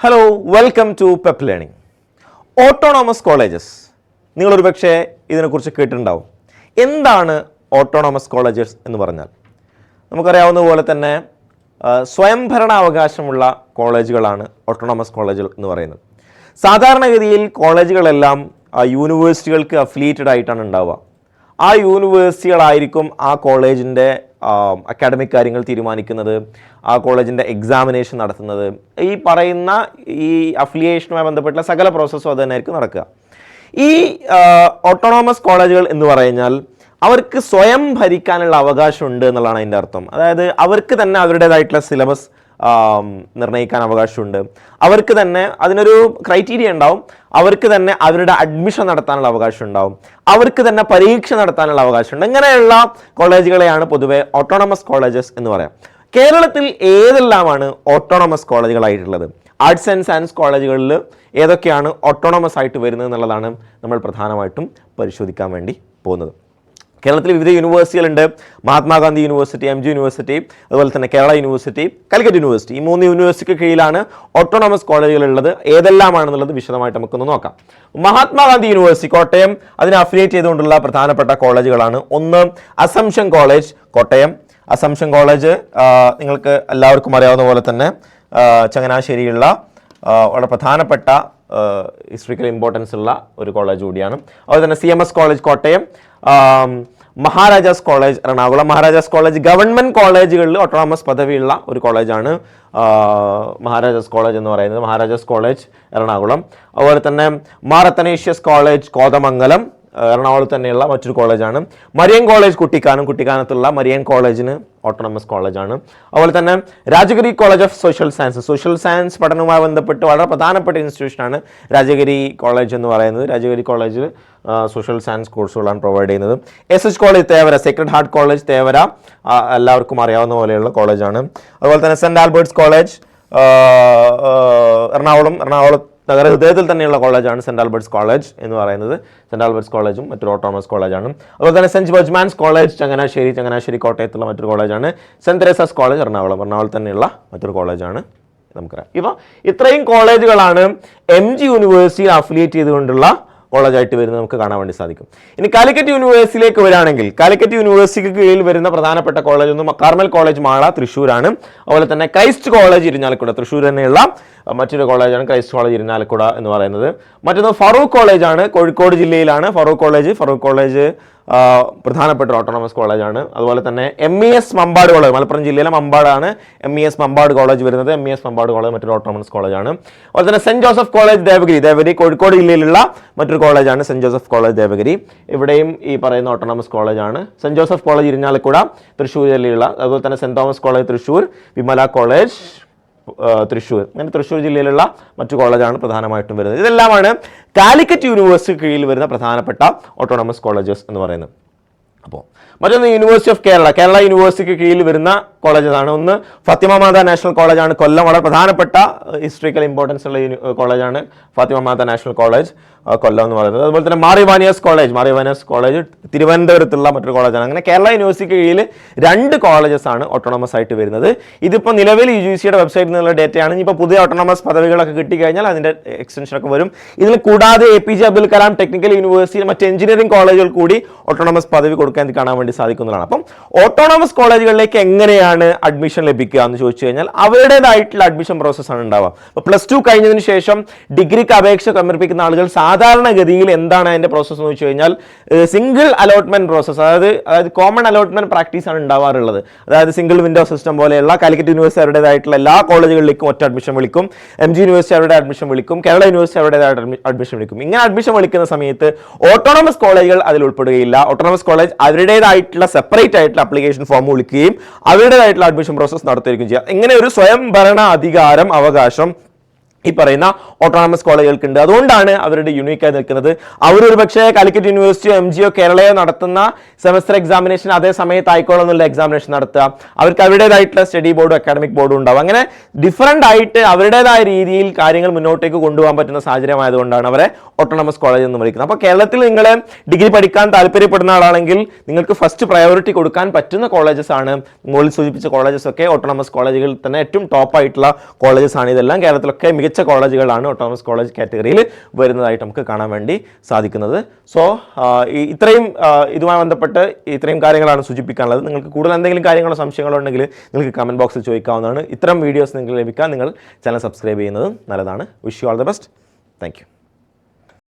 Hello, welcome to Pep Learning. Autonomous colleges, നിങ്ങളൊരു പക്ഷേ ഇതിനെക്കുറിച്ച് കേട്ടിട്ടുണ്ടാവും. എന്താണ് ഓട്ടോണോമസ് കോളേജസ് എന്ന് പറഞ്ഞാൽ? നമുക്കറിയാവുന്ന പോലെ തന്നെ സ്വയംഭരണാവകാശമുള്ള കോളേജുകളാണ് ഓട്ടോണോമസ് കോളേജുകൾ എന്ന് പറയുന്നത്. സാധാരണഗതിയിൽ കോളേജുകളെല്ലാം യൂണിവേഴ്സിറ്റികൾക്ക് അഫിലിയേറ്റഡ് ആയിട്ടാണ് ഉണ്ടാവുക. ആ യൂണിവേഴ്സിറ്റികളായിരിക്കും ആ കോളേജിൻ്റെ അക്കാഡമിക് കാര്യങ്ങൾ തീരുമാനിക്കുന്നത്, ആ കോളേജിൻ്റെ എക്സാമിനേഷൻ നടത്തുന്നത്. ഈ പറയുന്ന ഈ അഫിലിയേഷനുമായി ബന്ധപ്പെട്ടുള്ള സകല പ്രോസസ്സും അത് തന്നെയായിരിക്കും നടക്കുക. ഈ ഓട്ടോണോമസ് കോളേജുകൾ എന്ന് പറഞ്ഞാൽ അവർക്ക് സ്വയം ഭരിക്കാനുള്ള അവകാശമുണ്ട് എന്നുള്ളതാണ് അതിൻ്റെ അർത്ഥം. അതായത് അവർക്ക് തന്നെ അവരുടേതായിട്ടുള്ള സിലബസ് നിർണ്ണയിക്കാൻ അവകാശമുണ്ട്. അവർക്ക് തന്നെ അതിനൊരു ക്രൈറ്റീരിയ ഉണ്ടാവും. അവർക്ക് തന്നെ അവരുടെ അഡ്മിഷൻ നടത്താനുള്ള അവകാശം ഉണ്ടാവും. അവർക്ക് തന്നെ പരീക്ഷ നടത്താനുള്ള അവകാശമുണ്ട്. ഇങ്ങനെയുള്ള കോളേജുകളെയാണ് പൊതുവെ ഓട്ടോണമസ് കോളേജസ് എന്ന് പറയാം. കേരളത്തിൽ ഏതെല്ലാമാണ് ഓട്ടോണമസ് കോളേജുകളായിട്ടുള്ളത്? ആർട്സ് ആൻഡ് സയൻസ് കോളേജുകളിൽ ഏതൊക്കെയാണ് ഓട്ടോണമസ് ആയിട്ട് വരുന്നത് എന്നുള്ളതാണ് നമ്മൾ പ്രധാനമായിട്ടും പരിശോധിക്കാൻ വേണ്ടി പോകുന്നത്. കേരളത്തിൽ വിവിധ യൂണിവേഴ്സിറ്റികളുണ്ട്. മഹാത്മാഗാന്ധി യൂണിവേഴ്സിറ്റി, MG യൂണിവേഴ്സിറ്റി, അതുപോലെ തന്നെ കേരള യൂണിവേഴ്സിറ്റി, കാലിക്കറ്റ് യൂണിവേഴ്സിറ്റി. ഈ 3 യൂണിവേഴ്സിറ്റിക്ക് കീഴിലാണ് ഓട്ടോണമസ് കോളേജുകളുള്ളത്. ഏതെല്ലാമാണെന്നുള്ളത് വിശദമായിട്ട് നമുക്കൊന്ന് നോക്കാം. മഹാത്മാഗാന്ധി യൂണിവേഴ്സിറ്റി കോട്ടയം, അതിനെ അഫിലിയേറ്റ് ചെയ്തുകൊണ്ടുള്ള പ്രധാനപ്പെട്ട കോളേജുകളാണ്. ഒന്ന് assumption college Kottayam. Assumption college നിങ്ങൾക്ക് എല്ലാവർക്കും അറിയാവുന്ന പോലെ തന്നെ ചങ്ങനാശ്ശേരിയുള്ള വളരെ പ്രധാനപ്പെട്ട ഹിസ്റ്ററിക്കൽ ഇമ്പോർട്ടൻസ് ഉള്ള ഒരു കോളേജ് കൂടിയാണ്. അതുപോലെ തന്നെ CMS college Kottayam, Maharajas college Ernakulam. Maharajas college government കോളേജുകളിൽ ഓട്ടോണമസ് പദവിയുള്ള ഒരു കോളേജാണ് മഹാരാജാസ് കോളേജ് എന്ന് പറയുന്നത്. മഹാരാജാസ് കോളേജ് എറണാകുളം. അതുപോലെ തന്നെ മാർ അത്തനേഷ്യസ് കോളേജ് കോതമംഗലം എറണാകുളത്ത് തന്നെയുള്ള മറ്റൊരു കോളേജാണ്. മരിയൻ കോളേജ് കുട്ടിക്കാനത്തുള്ള മരിയൻ കോളേജിന് ഓട്ടോണമസ് കോളേജാണ്. അതുപോലെ തന്നെ Rajagiri college of social science പഠനവുമായി ബന്ധപ്പെട്ട് വളരെ പ്രധാനപ്പെട്ട ഇൻസ്റ്റിറ്റ്യൂഷനാണ് രാജഗിരി കോളേജ് എന്ന് പറയുന്നത്. രാജഗിരി കോളേജിൽ സോഷ്യൽ സയൻസ് കോഴ്സുകളാണ് പ്രൊവൈഡ് ചെയ്യുന്നത്. SH college Thevara, Sacred heart college Thevara എല്ലാവർക്കും അറിയാവുന്ന പോലെയുള്ള കോളേജാണ്. അതുപോലെ തന്നെ സെൻറ് ആൽബർട്ട്സ് കോളേജ് എറണാകുളം നഗരഹൃദയത്തിൽ തന്നെയുള്ള കോളേജാണ് സെൻറ് ആൽബർട്ട്സ് കോളേജ് എന്ന് പറയുന്നത്. സെൻറ് ആൽബർട്ട്സ് കോളേജും മറ്റൊരു ഓട്ടോണമസ് കോളേജാണ്. അതുപോലെ തന്നെ സെൻറ്റ് ജോർജ്മാൻസ് കോളേജ് ചങ്ങനാശ്ശേരി കോട്ടയത്തുള്ള മറ്റൊരു കോളേജാണ്. സെൻറ് തെരേസാസ് കോളേജ് എറണാകുളത്ത് തന്നെയുള്ള മറ്റൊരു കോളേജാണ് നമുക്കറിയാം. ഇത്രയും കോളേജുകളാണ് MG യൂണിവേഴ്സിറ്റി അഫിലിയേറ്റ് ചെയ്തുകൊണ്ടുള്ള കോളേജായിട്ട് വരുന്നത് നമുക്ക് കാണാൻ വേണ്ടി സാധിക്കും. ഇനി കാലിക്കറ്റ് യൂണിവേഴ്സിറ്റിയിലേക്ക് വരികയാണെങ്കിൽ കാലിക്കറ്റ് യൂണിവേഴ്സിറ്റിക്ക് കീഴിൽ വരുന്ന പ്രധാനപ്പെട്ട കോളേജ് ഒന്ന് കാർമൽ കോളേജ് മാള തൃശ്ശൂരാണ്. അതുപോലെ തന്നെ ക്രൈസ്റ്റ് കോളേജ് ഇരിഞ്ഞാലക്കുട, തൃശ്ശൂർ തന്നെയുള്ള മറ്റൊരു കോളേജാണ് ക്രൈസ്റ്റ് കോളേജ് ഇരിഞ്ഞാലക്കുട എന്ന് പറയുന്നത്. മറ്റൊന്ന് ഫറൂഖ് കോളേജാണ്, കോഴിക്കോട് ജില്ലയിലാണ് ഫറൂഖ് കോളേജ് പ്രധാനപ്പെട്ട ഓട്ടോണമസ് കോളേജാണ്. അതുപോലെ തന്നെ MES മമ്പാട് കോളേജ്, മലപ്പുറം ജില്ലയിലെ മമ്പാടാണ് MES മമ്പാട് കോളേജ് വരുന്നത്. MES മമ്പാട് കോളേജ് മറ്റൊരു ഓട്ടോണമസ് കോളേജാണ്. അതുപോലെ തന്നെ Saint Joseph college Devagiri Kozhikode ജില്ലയിലുള്ള മറ്റൊരു കോളേജാണ് സെൻറ് ജോസഫ് കോളേജ് ദേവഗിരി. ഇവിടെയും ഈ പറയുന്ന ഓട്ടോണമസ് കോളേജാണ്. Saint Joseph college Irinjalakuda Thrissur ജില്ലയിലുള്ള, അതുപോലെ തന്നെ Saint Thomas college Thrissur, Vimala college Thrissur, അങ്ങനെ തൃശ്ശൂർ ജില്ലയിലുള്ള മറ്റു കോളേജാണ് പ്രധാനമായിട്ടും വരുന്നത്. ഇതെല്ലാമാണ് കാലിക്കറ്റ് യൂണിവേഴ്സിറ്റി കീഴിൽ വരുന്ന പ്രധാനപ്പെട്ട ഓട്ടോണമസ് കോളേജസ് എന്ന് പറയുന്നത്. അപ്പോൾ മറ്റൊന്ന് യൂണിവേഴ്സിറ്റി ഓഫ് കേരള യൂണിവേഴ്സിറ്റിക്ക് കീഴിൽ വരുന്ന കോളേജാണ്. ഒന്ന് ഫാത്തിമ മാതാ നാഷണൽ കോളേജാണ് കൊല്ലം, വളരെ പ്രധാനപ്പെട്ട ഹിസ്റ്ററിക്കൽ ഇമ്പോർട്ടൻസ് ഉള്ള കോളേജാണ് ഫാത്തിമ മാതാ നാഷണൽ കോളേജ് കൊല്ലം എന്ന് പറയുന്നത്. അതുപോലെ തന്നെ മാർ ഇവാനിയസ് കോളേജ് തിരുവനന്തപുരത്തുള്ള മറ്റൊരു കോളേജാണ്. അങ്ങനെ കേരള യൂണിവേഴ്സിറ്റിക്ക് കീഴിൽ 2 കോളേജസ് ആണ് ഓട്ടോണമസ് ആയിട്ട് വരുന്നത്. ഇതിപ്പോൾ നിലവിൽ UGCയുടെ വെബ്സൈറ്റിൽ നിന്നുള്ള ഡേറ്റയാണ്. ഇനിയിപ്പോൾ പുതിയ ഓട്ടോണമസ് പദവികളൊക്കെ കിട്ടിക്കഴിഞ്ഞാൽ അതിൻ്റെ എക്സ്റ്റൻഷനൊക്കെ വരും. ഇതിൽ കൂടാതെ APJ Abdul Kalam technical university മറ്റ് എഞ്ചിനീയറിംഗ് കോളേജുകൾ കൂടി ഓട്ടോണമസ് പദവി കൊടുക്കാൻ കാണാൻ വേണ്ടി സാധിക്കുന്നതാണ്. അപ്പം ഓട്ടോണമസ് കോളേജുകളിലേക്ക് എങ്ങനെയാണ് അഡ്മിഷൻ ലഭിക്കുക എന്ന് ചോദിച്ചു കഴിഞ്ഞാൽ അവരുടേതായിട്ടുള്ള അഡ്മിഷൻ പ്രോസസ്സാണ് ഉണ്ടാവുക. അപ്പോൾ +2 കഴിഞ്ഞതിന് ശേഷം ഡിഗ്രിക്ക് അപേക്ഷ സമർപ്പിക്കുന്ന ആളുകൾ സാധാരണഗതിയിൽ എന്താണ് അതിൻ്റെ പ്രോസസ്സ് എന്ന് വെച്ച് കഴിഞ്ഞാൽ സിംഗിൾ അലോട്ട്മെന്റ് പ്രോസസ്സ്, അതായത് കോമൺ അലോട്ട്മെന്റ് പ്രാക്ടീസ് ആണ് ഉണ്ടാവാറുള്ളത്. അതായത് സിംഗിൾ വിൻഡോ സിസ്റ്റം പോലെയുള്ള കാലിക്കറ്റ് യൂണിവേഴ്സിറ്റി അവരുടേതായിട്ടുള്ള എല്ലാ കോളേജുകളിലേക്കും ഒറ്റ അഡ്മിഷൻ വിളിക്കും. MG യൂണിവേഴ്സിറ്റി അവരുടെ അഡ്മിഷൻ വിളിക്കും. കേരള യൂണിവേഴ്സിറ്റി അവരുടേതായിട്ട് അഡ്മിഷൻ വിളിക്കും. ഇങ്ങനെ അഡ്മിഷൻ വിളിക്കുന്ന സമയത്ത് ഓട്ടോണമസ് കോളേജുകൾ അതിൽ ഉൾപ്പെടുകയില്ല. ഓട്ടോണമസ് കോളേജ് അവരുടേതായിട്ടുള്ള സെപ്പറേറ്റ് ആയിട്ടുള്ള ആപ്ലിക്കേഷൻ ഫോം വിളിക്കുകയും അവരുടേതായിട്ടുള്ള അഡ്മിഷൻ പ്രോസസ്സ് നടത്തുകയും ചെയ്യുക. ഇങ്ങനെ ഒരു സ്വയംഭരണ അവകാശം ഈ പറയുന്ന ഓട്ടോണമസ് കോളേജുകൾക്കുണ്ട്. അതുകൊണ്ടാണ് അവരുടെ യൂണിക്കായി നിൽക്കുന്നത്. അവരൊരു പക്ഷേ കാലിക്കറ്റ് യൂണിവേഴ്സിറ്റിയോ MGയോ കേരളയോ നടത്തുന്ന സെമസ്റ്റർ എക്സാമിനേഷൻ അതേ സമയത്ത് ആയിക്കോളെന്നുള്ള എക്സാമിനേഷൻ നടത്തുക. അവർക്ക് അവരുടേതായിട്ടുള്ള സ്റ്റഡി ബോർഡും അക്കാഡമിക് ബോർഡും ഉണ്ടാവും. അങ്ങനെ ഡിഫറൻ്റ് ആയിട്ട് അവരുടേതായ രീതിയിൽ കാര്യങ്ങൾ മുന്നോട്ടേക്ക് കൊണ്ടുപോകാൻ പറ്റുന്ന സാഹചര്യമായതുകൊണ്ടാണ് അവരെ ഓട്ടോണമസ് കോളേജ് എന്ന് വിളിക്കുന്നത്. അപ്പോൾ കേരളത്തിൽ നിങ്ങൾ ഡിഗ്രി പഠിക്കാൻ താല്പര്യപ്പെടുന്ന ആളാണെങ്കിൽ നിങ്ങൾക്ക് ഫസ്റ്റ് പ്രയോറിറ്റി കൊടുക്കാൻ പറ്റുന്ന കോളേജസ് ആണ് മുകളിൽ സൂചിപ്പിച്ച കോളേജസ് ഒക്കെ. ഓട്ടോണമസ് കോളേജുകളിൽ തന്നെ ഏറ്റവും ടോപ്പ് ആയിട്ടുള്ള കോളേജസ് ആണ്. ഇതെല്ലാം കേരളത്തിലൊക്കെ മികച്ച മികച്ച കോളേജുകളാണ് ഓട്ടോണമസ് കോളേജ് കാറ്റഗറിയിൽ വരുന്നതായിട്ട് നമുക്ക് കാണാൻ വേണ്ടി സാധിക്കുന്നത്. സോ ഇത്രയും ഇതുമായി ബന്ധപ്പെട്ട് ഇത്രയും കാര്യങ്ങളാണ് സൂചിപ്പിക്കാനുള്ളത്. നിങ്ങൾക്ക് കൂടുതൽ എന്തെങ്കിലും കാര്യങ്ങളോ സംശയങ്ങളോ ഉണ്ടെങ്കിൽ നിങ്ങൾക്ക് കമൻറ്റ് ബോക്സിൽ ചോദിക്കാവുന്നതാണ്. ഇത്തരം വീഡിയോസ് നിങ്ങൾക്ക് ലഭിക്കാൻ നിങ്ങൾ ചാനൽ സബ്സ്ക്രൈബ് ചെയ്യുന്നത് നല്ലതാണ്. Wish you all the best. Thank you.